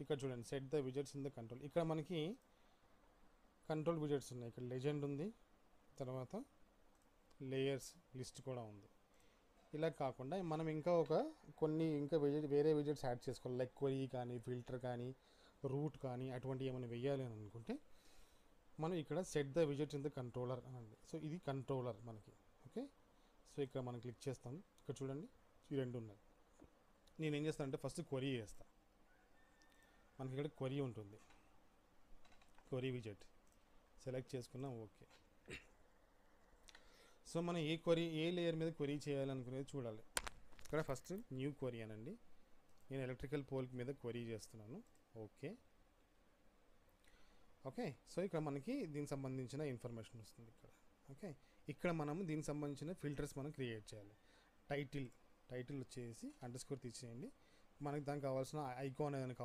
ఇక్కడ చూడండి set the widgets in the control. ఇక్కడ మనకి కంట్రోల్ విజెట్స్ ఉన్నాయి. ఇక్కడ లెజెండ్ ఉంది, తర్వాత లేయర్స్ లిస్ట్ కూడా ఉంది. ఇలా కాకుండా మనం ఇంకా కొన్ని వేరే విజెట్స్ యాడ్ చేసుకోవాలి. లైక్ క్వరీ కానీ, ఫిల్టర్ కానీ, రూట్ కానీ అటువంటి ఏమైనా వెయ్యాలి అని అనుకుంటే మనం ఇక్కడ set the widgets in the controller అనండి. సో ఇది కంట్రోలర్ మనకి. ఓకే, సో ఇక్కడ మనం క్లిక్ చేస్తాం. ఇక్కడ చూడండి ఈ రెండు ఉన్నాయి. నేను ఏం చేస్తానంటే ఫస్ట్ క్వరీ చేస్తాను. మనకి ఇక్కడ క్వరీ ఉంటుంది, క్వరీ విజెట్ సెలెక్ట్ చేసుకున్నాం. ఓకే, సో మనం ఏ లేయర్ మీద క్వరీ చేయాలనుకునేది చూడాలి. ఇక్కడ ఫస్ట్ న్యూ క్వరీ అనండి. నేను ఎలక్ట్రికల్ పోల్ మీద క్వరీ చేస్తున్నాను. ఓకే ఓకే, సో ఇక్కడ మనకి దీనికి సంబంధించిన ఇన్ఫర్మేషన్ వస్తుంది ఇక్కడ. ఓకే, ఇక్కడ మనము దీనికి సంబంధించిన ఫిల్టర్స్ మనం క్రియేట్ చేయాలి. టైటిల్ వచ్చేసి _ తీసేయండి. మనకి దానికి కావాల్సిన ఐకాన్ ఏదైనా